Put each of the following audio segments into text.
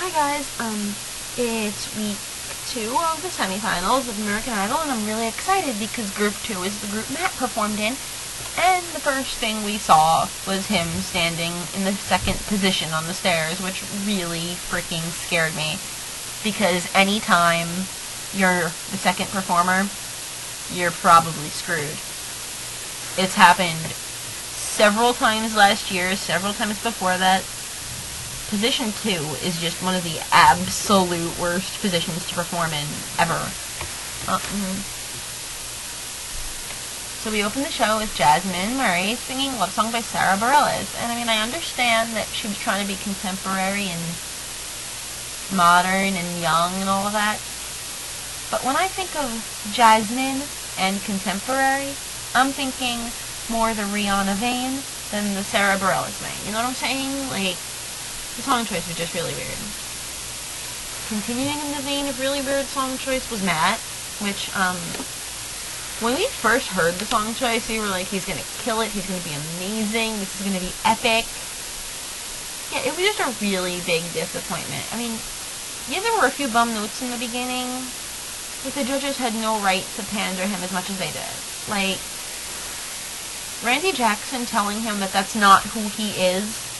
Hi guys, it's week 2 of the semifinals of American Idol, and I'm really excited because Group 2 is the group Matt performed in, and the first thing we saw was him standing in the second position on the stairs, which really freaking scared me, because anytime you're the second performer, you're probably screwed. It's happened several times last year, several times before that. Position 2 is just one of the absolute worst positions to perform in, ever. So we opened the show with Jasmine Murray singing Love Song by Sara Bareilles. And I mean, I understand that she was trying to be contemporary and modern and young and all of that. But when I think of Jasmine and contemporary, I'm thinking more the Rihanna vein than the Sara Bareilles vein. You know what I'm saying? Like, the song choice was just really weird. Continuing in the vein of really weird song choice was Matt, which, when we first heard the song choice, we were like, he's gonna kill it, he's gonna be amazing, this is gonna be epic. Yeah, it was just a really big disappointment. I mean, yeah, there were a few bum notes in the beginning, but the judges had no right to pander him as much as they did. Like, Randy Jackson telling him that that's not who he is.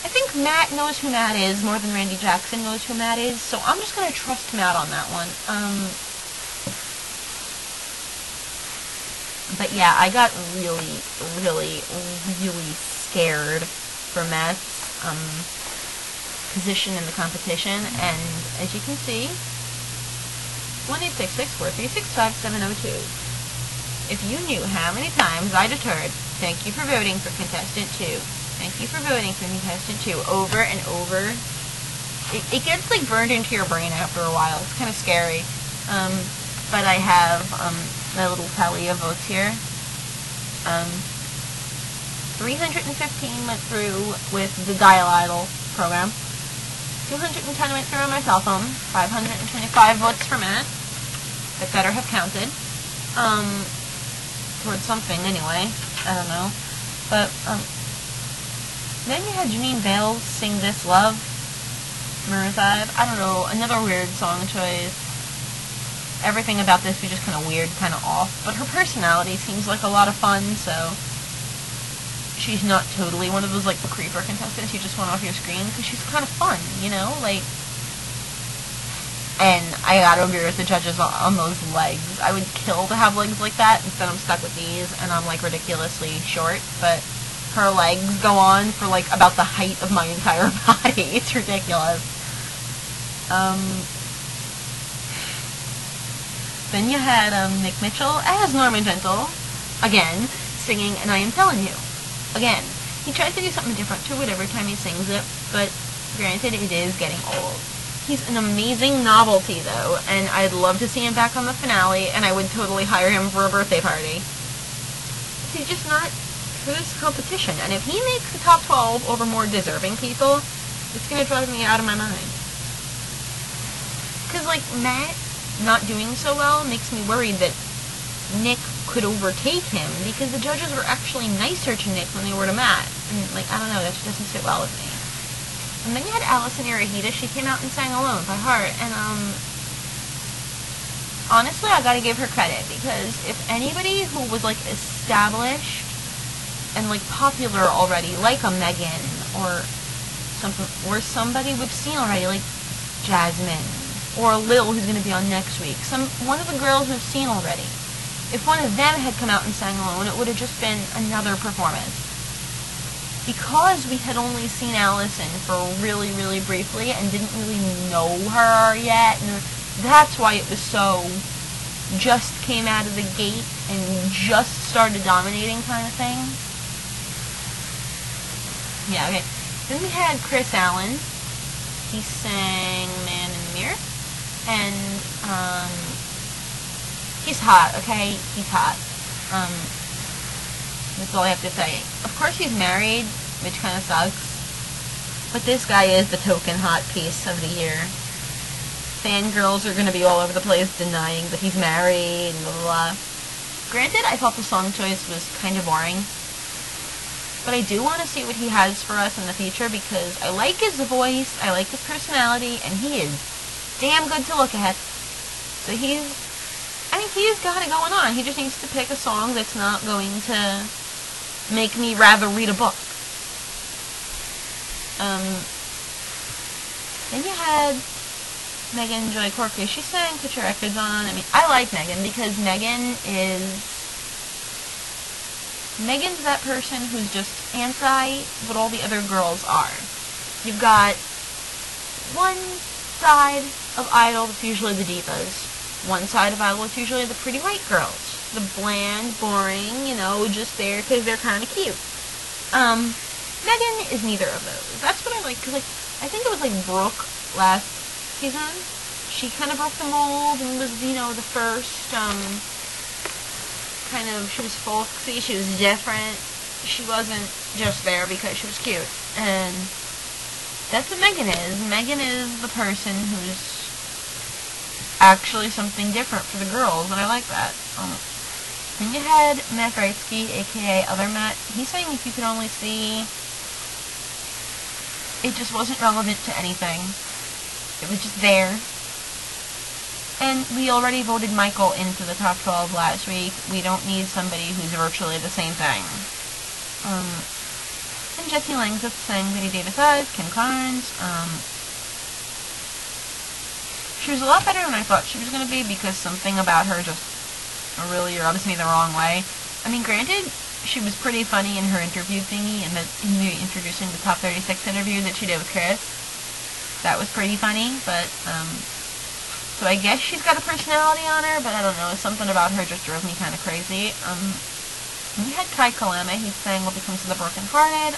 I think Matt knows who Matt is more than Randy Jackson knows who Matt is, so I'm just going to trust Matt on that one. But yeah, I got really, really, really scared for Matt's position in the competition, and as you can see, 1-866-436-5702. If you knew how many times I deterred, thank you for voting for contestant 2. Thank you for voting for contestant 2 over and over. It gets like burned into your brain after a while. It's kind of scary. But I have my little tally of votes here. 315 went through with the Dial Idol program. 210 went through on my cell phone. 525 votes for Matt. That better have counted. Towards something anyway. I don't know. But then you had Janine Bales sing This Love, Maroon 5. I don't know, another weird song choice. Everything about this was just kind of weird, kind of off. But her personality seems like a lot of fun, so she's not totally one of those, like, creeper contestants you just want off your screen, because she's kind of fun, you know? Like, and I gotta agree with the judges on those legs. I would kill to have legs like that. Instead, I'm stuck with these, and I'm, like, ridiculously short, but her legs go on for, like, about the height of my entire body. It's ridiculous. Then you had Nick Mitchell as Norman Gentle, again, singing And I Am Telling You. Again, he tries to do something different to it every time he sings it, but granted, it is getting old. He's an amazing novelty, though, and I'd love to see him back on the finale, and I would totally hire him for a birthday party. He's just not for this competition, and if he makes the top 12 over more deserving people, it's gonna drive me out of my mind. Because, like, Matt not doing so well makes me worried that Nick could overtake him, because the judges were actually nicer to Nick than they were to Matt, and, like, I don't know, that just doesn't sit well with me. And then you had Allison Irahita. She came out and sang Alone by Heart, and, honestly, I gotta give her credit, because if anybody who was, like, established and, like, popular already, like a Megan, or something, or somebody we've seen already, like Jasmine, or Lil, who's gonna be on next week, one of the girls we've seen already, if one of them had come out and sang Alone, it would have just been another performance. Because we had only seen Allison for really, really briefly, and didn't really know her yet, and that's why it was so just came out of the gate and just started dominating kind of thing. Yeah, okay. Then we had Chris Allen. He sang Man in the Mirror. And, he's hot, okay? He's hot. That's all I have to say. Of course he's married, which kind of sucks. But this guy is the token hot piece of the year. Fangirls are going to be all over the place denying that he's married and blah, blah, blah. Granted, I thought the song choice was kind of boring. but I do want to see what he has for us in the future because I like his voice, I like his personality, and he is damn good to look at. So I think he's got it going on. He just needs to pick a song that's not going to make me rather read a book. Then you had Megan Joy Corky. She sang Put Your Records On. I mean, I like Megan because Megan's that person who's just anti what all the other girls are. You've got one side of Idol that's usually the divas. One side of Idol is usually the pretty white girls. The bland, boring, just there because they're kind of cute. Megan is neither of those. That's what I like, because, I think it was, Brooke last season. She kind of broke the mold and was, the first, she was folksy, she was different. She wasn't just there because she was cute. And that's what Megan is. Megan is the person who's actually something different for the girls, and I like that. Then you had Matt Greitsky, aka Other Matt. He's saying If You Could Only See, it just wasn't relevant to anything. It was just there. And we already voted Michael into the top 12 last week. We don't need somebody who's virtually the same thing. And Jessie Langseth sang Betty Davis Eyes, Kim Carnes. She was a lot better than I thought she was going to be because something about her just really rubs me the wrong way. I mean, granted, she was pretty funny in her interview thingy and introducing the Top 36 interview that she did with Chris. That was pretty funny, but, so I guess she's got a personality on her, but I don't know, something about her just drove me kind of crazy. We had Kai Kalama, he sang What Becomes of the Broken Hearted.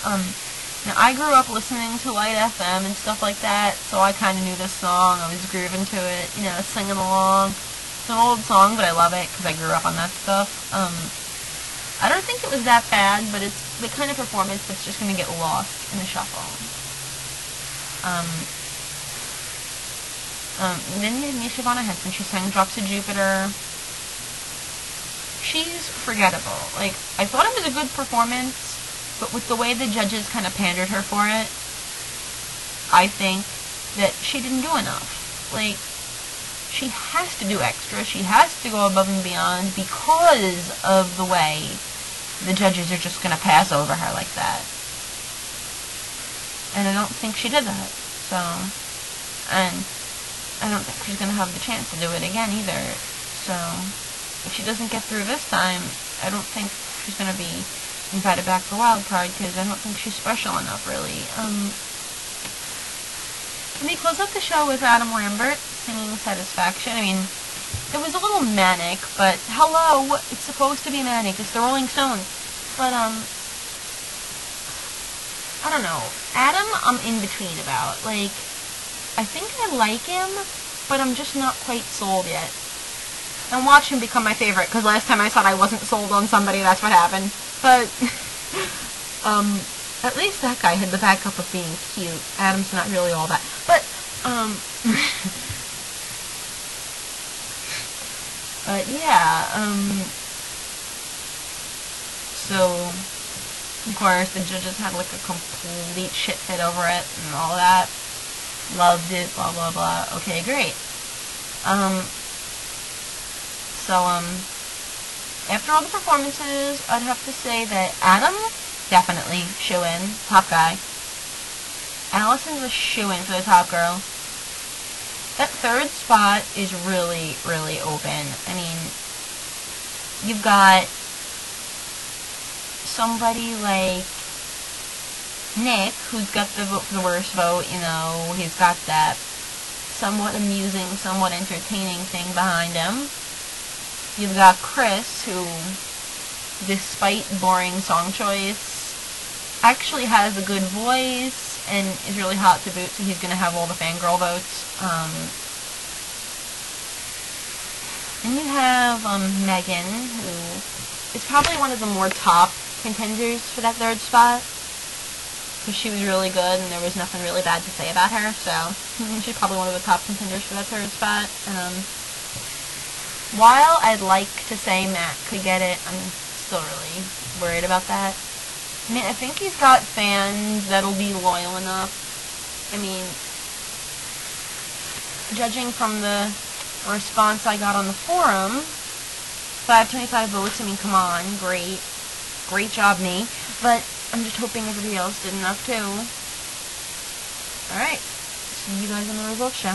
Now, I grew up listening to Light FM and stuff like that, so I kind of knew this song. I was grooving to it, singing along. It's an old song, but I love it because I grew up on that stuff. I don't think it was that bad, but it's the kind of performance that's just going to get lost in the shuffle. Then you had Misha Vanna Henson. She sang Drops of Jupiter. She's forgettable. I thought it was a good performance, but with the way the judges kind of pandered her for it, I think that she didn't do enough. She has to do extra. She has to go above and beyond because of the way the judges are just going to pass over her like that. And I don't think she did that. So, and I don't think she's going to have the chance to do it again either. So, if she doesn't get through this time, I don't think she's going to be invited back for wild card because I don't think she's special enough, really. And we close up the show with Adam Lambert singing Satisfaction. I mean, it was a little manic, but hello, it's supposed to be manic. It's the Rolling Stones. But, I don't know. Adam, I'm in between about. I think I like him, but I'm just not quite sold yet. And watch him become my favorite, because last time I said I wasn't sold on somebody, that's what happened. But, at least that guy had the backup of being cute. Adam's not really all that. But, yeah, so, of course, the judges had, a complete shit fit over it and all that. Loved it, blah, blah, blah. Okay, great. After all the performances, I'd have to say that Adam, definitely shoo-in, top guy. Allison's a shoo-in for the top girl. That third spot is really, really open. I mean, you've got somebody like Nick, who's got the vote for the worst vote, he's got that somewhat amusing, somewhat entertaining thing behind him. You've got Chris, who, despite boring song choice, actually has a good voice and is really hot to boot, so he's going to have all the fangirl votes. Then you have Megan, who is probably one of the more top contenders for that third spot, because she was really good and there was nothing really bad to say about her, so she's probably one of the top contenders for that third spot. While I'd like to say Matt could get it, I'm still really worried about that. I mean, I think he's got fans that'll be loyal enough. I mean, judging from the response I got on the forum, 525 votes, I mean, come on, great. Great job, me. But I'm just hoping everybody else did enough, too. Alright, see you guys on the results show.